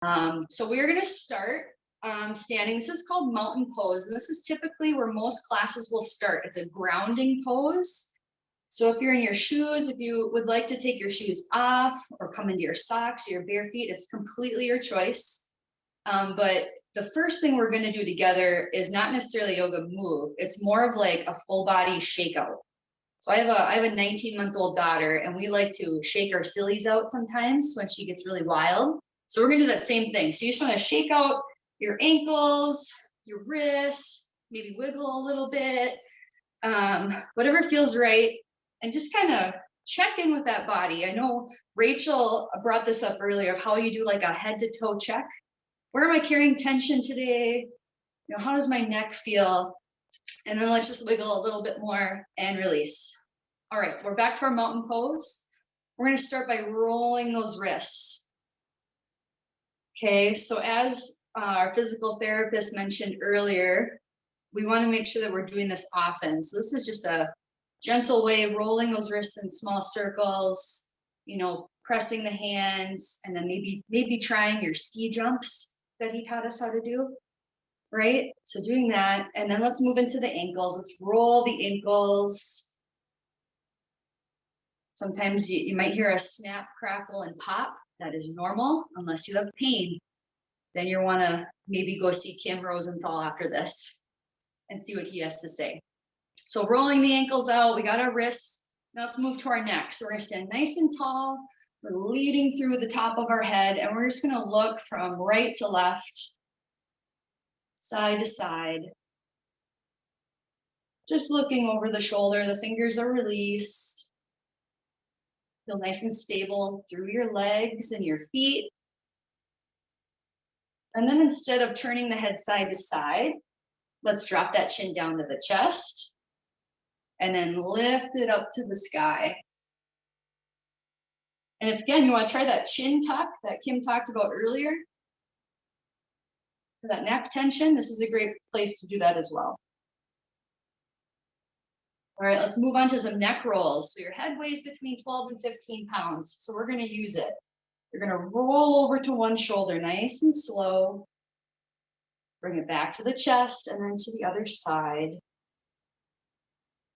So we're going to start standing. This is called mountain pose. And this is typically where most classes will start. It's a grounding pose. So if you're in your shoes, if you would like to take your shoes off or come into your socks or your bare feet, it's completely your choice. But the first thing we're going to do together is not necessarily a yoga move. It's more of like a full body shakeout. So I have a 19-month-old daughter, and we like to shake our sillies out sometimes when she gets really wild. So we're gonna do that same thing. So you just want to shake out your ankles, your wrists, maybe wiggle a little bit, whatever feels right, and just kind of check in with that body. I know Rachel brought this up earlier of how you do like a head to toe check. Where am I carrying tension today? You know, how does my neck feel? And then let's just wiggle a little bit more and release. All right, we're back to our mountain pose. We're going to start by rolling those wrists. Okay, so as our physical therapist mentioned earlier, we want to make sure that we're doing this often. So this is just a gentle way, rolling those wrists in small circles, you know, pressing the hands, and then maybe trying your ski jumps that he taught us how to do. Right? So doing that, and then let's move into the ankles. Let's roll the ankles. Sometimes you might hear a snap, crackle, and pop. That is normal, unless you have pain. Then you want to maybe go see Kim Rosenthal after this and see what he has to say. So rolling the ankles out, we got our wrists. Now let's move to our neck. So we're going to stand nice and tall. We're leading through the top of our head, and we're just going to look from right to left, side to side. Just looking over the shoulder, the fingers are released. Feel nice and stable through your legs and your feet. And then instead of turning the head side to side, let's drop that chin down to the chest and then lift it up to the sky. And if again, you want to try that chin tuck that Kim talked about earlier, for that neck tension, this is a great place to do that as well. All right, let's move on to some neck rolls. So your head weighs between 12 and 15 pounds. So we're going to use it. You're going to roll over to one shoulder, nice and slow. Bring it back to the chest and then to the other side.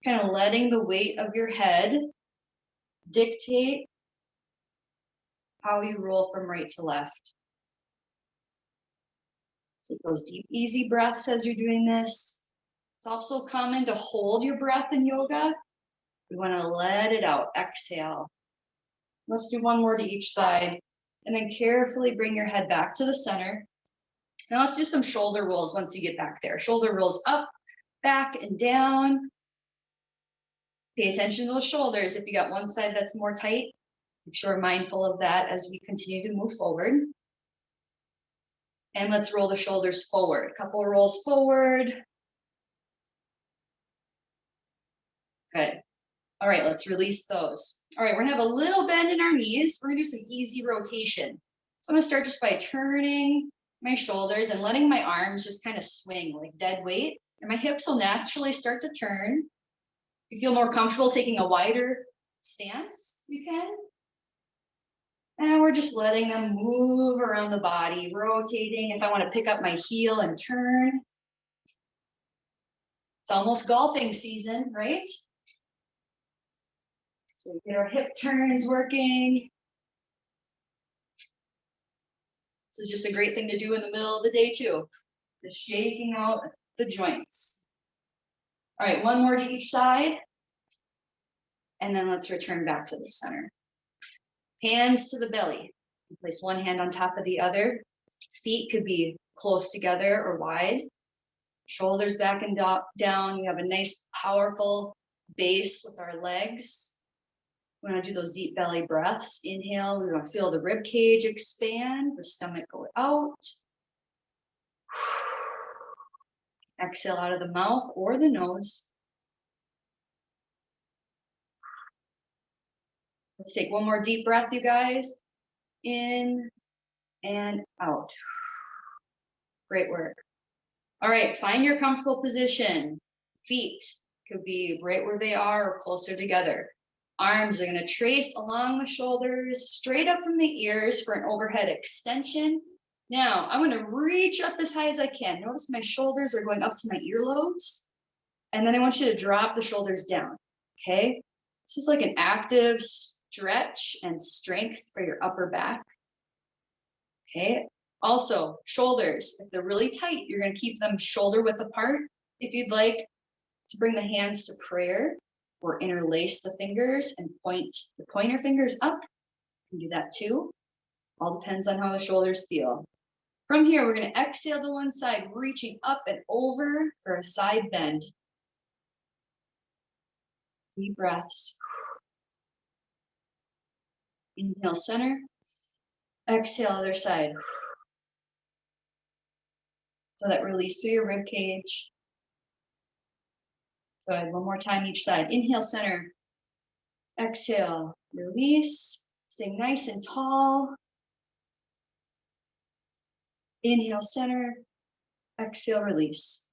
Kind of letting the weight of your head dictate how you roll from right to left. Take those deep, easy breaths as you're doing this. It's also common to hold your breath in yoga. We want to let it out. Exhale. Let's do one more to each side. And then carefully bring your head back to the center. Now let's do some shoulder rolls once you get back there. Shoulder rolls up, back, and down. Pay attention to those shoulders. If you got one side that's more tight, make sure we're mindful of that as we continue to move forward. And let's roll the shoulders forward. Couple of rolls forward. Good. All right, let's release those. All right, we're gonna have a little bend in our knees. We're gonna do some easy rotation. So I'm gonna start just by turning my shoulders and letting my arms just kind of swing like dead weight. And my hips will naturally start to turn. If you feel more comfortable taking a wider stance, you can. And we're just letting them move around the body, rotating. If I want to pick up my heel and turn. It's almost golfing season, right? So we get our hip turns working. This is just a great thing to do in the middle of the day too. Just shaking out the joints. All right, one more to each side. And then let's return back to the center. Hands to the belly. Place one hand on top of the other. Feet could be close together or wide. Shoulders back and down. We have a nice, powerful base with our legs. We want to do those deep belly breaths. Inhale, we want to feel the rib cage expand, the stomach go out. Exhale out of the mouth or the nose. Let's take one more deep breath, you guys. In and out. Great work. All right, find your comfortable position. Feet could be right where they are or closer together. Arms are going to trace along the shoulders, straight up from the ears for an overhead extension. Now I'm going to reach up as high as I can. Notice my shoulders are going up to my earlobes. And then I want you to drop the shoulders down. Okay. This is like an active stretch and strength for your upper back. Okay. Also, shoulders, if they're really tight, you're going to keep them shoulder width apart. If you'd like to bring the hands to prayer or interlace the fingers and point the pointer fingers up, you can do that too. All depends on how the shoulders feel. From here, we're going to exhale to one side, reaching up and over for a side bend. Deep breaths. Inhale, center. Exhale, other side. Feel that release through your rib cage. Good. One more time each side. Inhale, center. Exhale, release. Stay nice and tall. Inhale, center. Exhale, release.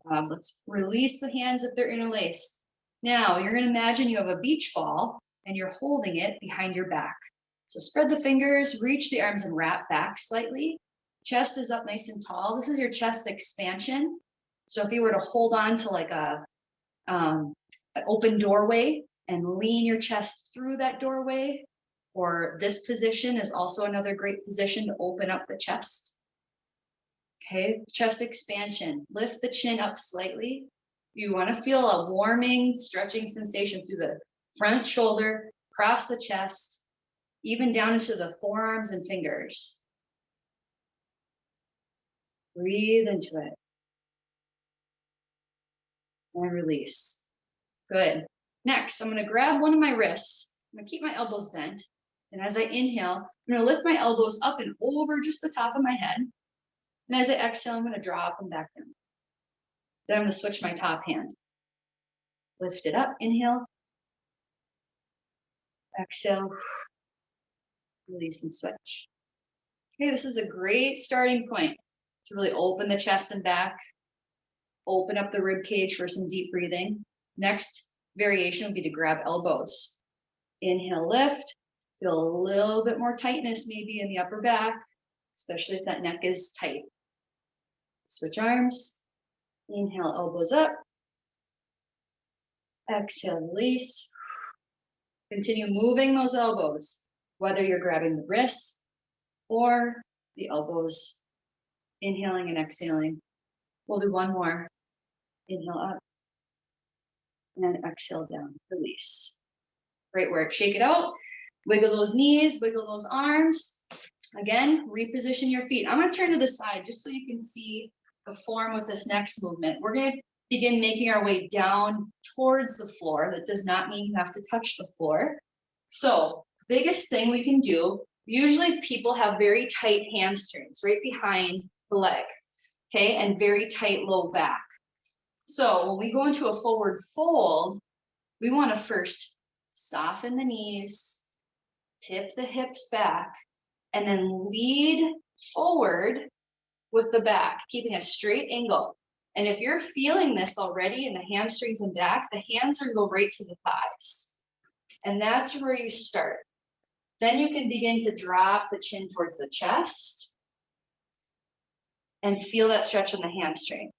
Let's release the hands if they're interlaced. Now, you're going to imagine you have a beach ball and you're holding it behind your back. So spread the fingers, reach the arms and wrap back slightly. Chest is up nice and tall. This is your chest expansion. So if you were to hold on to like an open doorway and lean your chest through that doorway, or this position is also another great position to open up the chest. Okay, chest expansion. Lift the chin up slightly. You want to feel a warming, stretching sensation through the front shoulder, across the chest, even down into the forearms and fingers. Breathe into it. And release. Good. Next, I'm going to grab one of my wrists. I'm going to keep my elbows bent. And as I inhale, I'm going to lift my elbows up and over just the top of my head. And as I exhale, I'm going to drop them back down. Then I'm going to switch my top hand. Lift it up, inhale. Exhale. Release and switch. Okay, this is a great starting point to really open the chest and back. Open up the rib cage for some deep breathing. Next variation would be to grab elbows. Inhale, lift. Feel a little bit more tightness maybe in the upper back, especially if that neck is tight. Switch arms. Inhale, elbows up. Exhale, release. Continue moving those elbows, whether you're grabbing the wrists or the elbows. Inhaling and exhaling. We'll do one more. Inhale up. And exhale down. Release. Great work. Shake it out. Wiggle those knees, wiggle those arms. Again, reposition your feet. I'm going to turn to the side just so you can see the form with this next movement. We're going to begin making our way down towards the floor. That does not mean you have to touch the floor. So, biggest thing we can do, usually people have very tight hamstrings right behind the leg, okay, and very tight low back. So when we go into a forward fold, we want to first soften the knees, tip the hips back, and then lead forward with the back, keeping a straight angle. And if you're feeling this already in the hamstrings and back, the hands are going to go right to the thighs. And that's where you start. Then you can begin to drop the chin towards the chest and feel that stretch in the hamstring.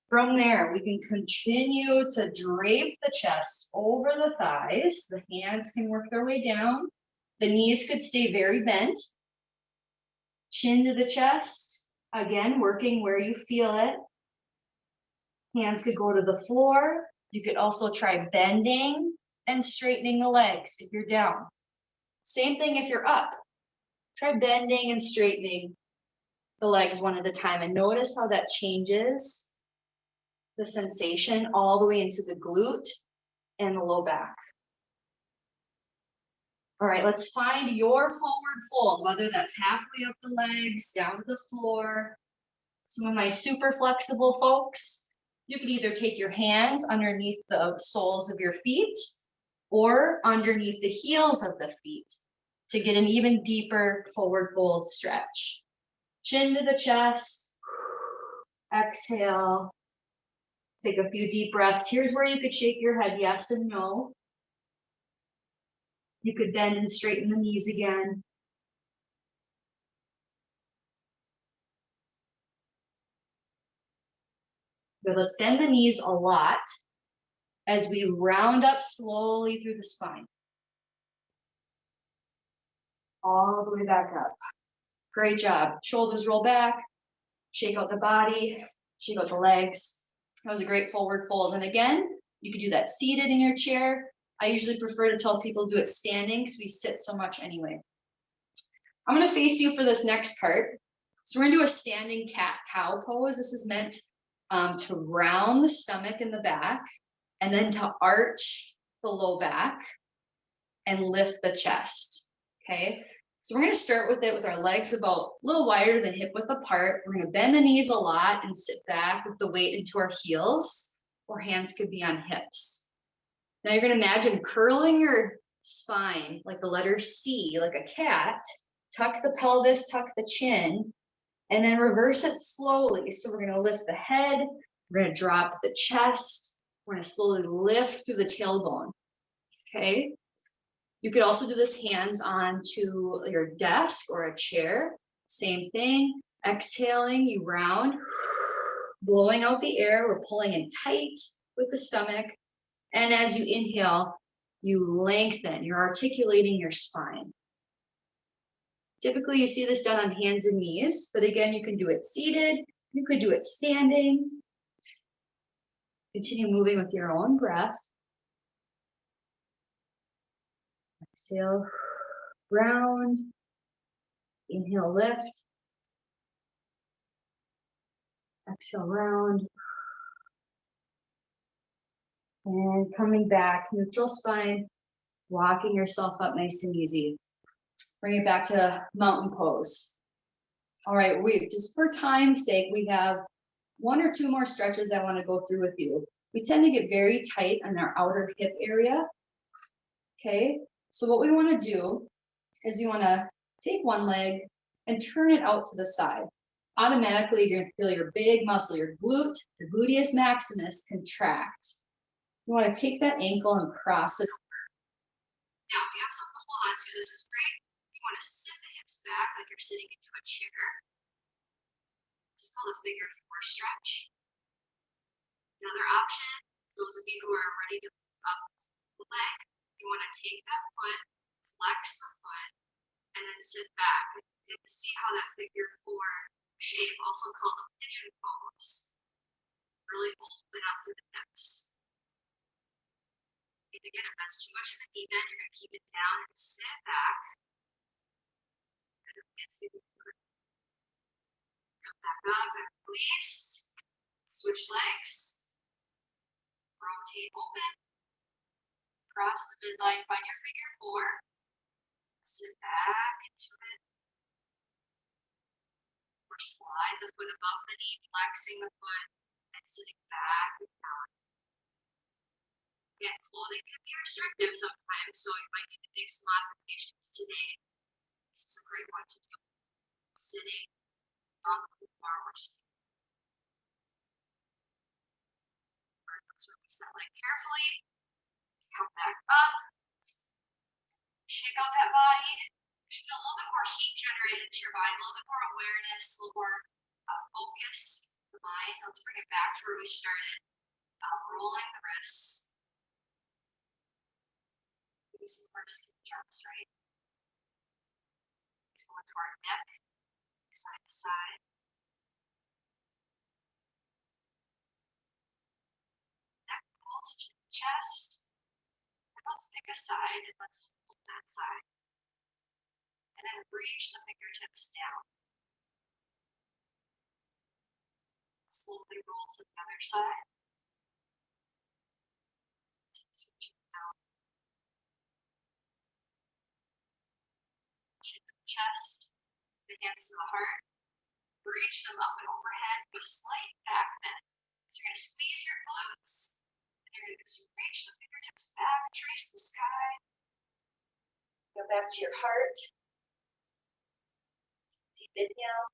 From there, we can continue to drape the chest over the thighs. The hands can work their way down. The knees could stay very bent. Chin to the chest. Again, working where you feel it. Hands could go to the floor. You could also try bending and straightening the legs if you're down. Same thing if you're up. Try bending and straightening the legs one at a time, and notice how that changes the sensation all the way into the glute and the low back. All right, let's find your forward fold, whether that's halfway up the legs, down to the floor. Some of my super flexible folks, you can either take your hands underneath the soles of your feet or underneath the heels of the feet to get an even deeper forward fold stretch. Chin to the chest, exhale. Take a few deep breaths. Here's where you could shake your head yes and no. You could bend and straighten the knees again. Good, let's bend the knees a lot as we round up slowly through the spine. All the way back up. Great job. Shoulders roll back, shake out the body, shake out the legs. That was a great forward fold. And again, you can do that seated in your chair. I usually prefer to tell people do it standing because we sit so much anyway. I'm going to face you for this next part. So we're going to do a standing cat-cow pose. This is meant to round the stomach and the back, and then to arch the low back and lift the chest, okay? So we're going to start with it with our legs about a little wider than hip width apart. We're going to bend the knees a lot and sit back with the weight into our heels, or hands could be on hips. Now you're going to imagine curling your spine like the letter C, like a cat. Tuck the pelvis, tuck the chin, and then reverse it slowly. So we're going to lift the head, we're going to drop the chest, we're going to slowly lift through the tailbone, okay? You could also do this hands onto your desk or a chair. Same thing. Exhaling, you round, blowing out the air. We're pulling in tight with the stomach. And as you inhale, you lengthen. You're articulating your spine. Typically, you see this done on hands and knees, but again, you can do it seated. You could do it standing. Continue moving with your own breath. Exhale, round. Inhale, lift. Exhale, round. And coming back, neutral spine, walking yourself up nice and easy. Bring it back to mountain pose. All right, just for time's sake, we have 1 or 2 more stretches I want to go through with you. We tend to get very tight on our outer hip area. Okay, so what we want to do is you want to take one leg and turn it out to the side. Automatically, you're going to feel your big muscle, your glute, the gluteus maximus contract. You want to take that ankle and cross it over. Now, if you have something to hold on to, this is great. You want to sit the hips back like you're sitting into a chair. This is called a figure 4 stretch. Another option, those of you who are ready to move up the leg, you want to take that foot, flex the foot, and then sit back. And see how that figure 4 shape, also called a pigeon pose, really open up through the hips. And again, if that's too much of an knee bend, you're going to keep it down and just sit back. Come back up and release. Switch legs. Rotate open. Cross the midline, find your figure 4. Sit back into it. Or slide the foot above the knee, flexing the foot, and sitting back and down. Again, clothing can be restrictive sometimes, so you might need to make some modifications today. This is a great one to do. Sitting on the floor or standing. Let's release that leg carefully. Come back up. Shake out that body. You should feel a little bit more heat generated into your body, a little bit more awareness, a little more focus in the mind. Let's bring it back to where we started. Rolling the wrists. Some first jumps, right? It's going to our neck, side to side. Neck pulls to the chest. And let's pick a side and let's hold that side. And then reach the fingertips down. Slowly roll to the other side. Switch it down. Chin to the chest, the hands to the heart. Reach them up and overhead with a slight back bend. So you're going to squeeze your glutes. And you're going to just reach the fingertips back, trace the sky. Go back to your heart. Deep inhale.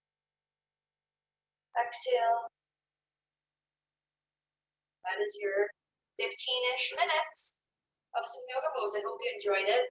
Exhale. That is your 15-ish minutes of some yoga moves. I hope you enjoyed it.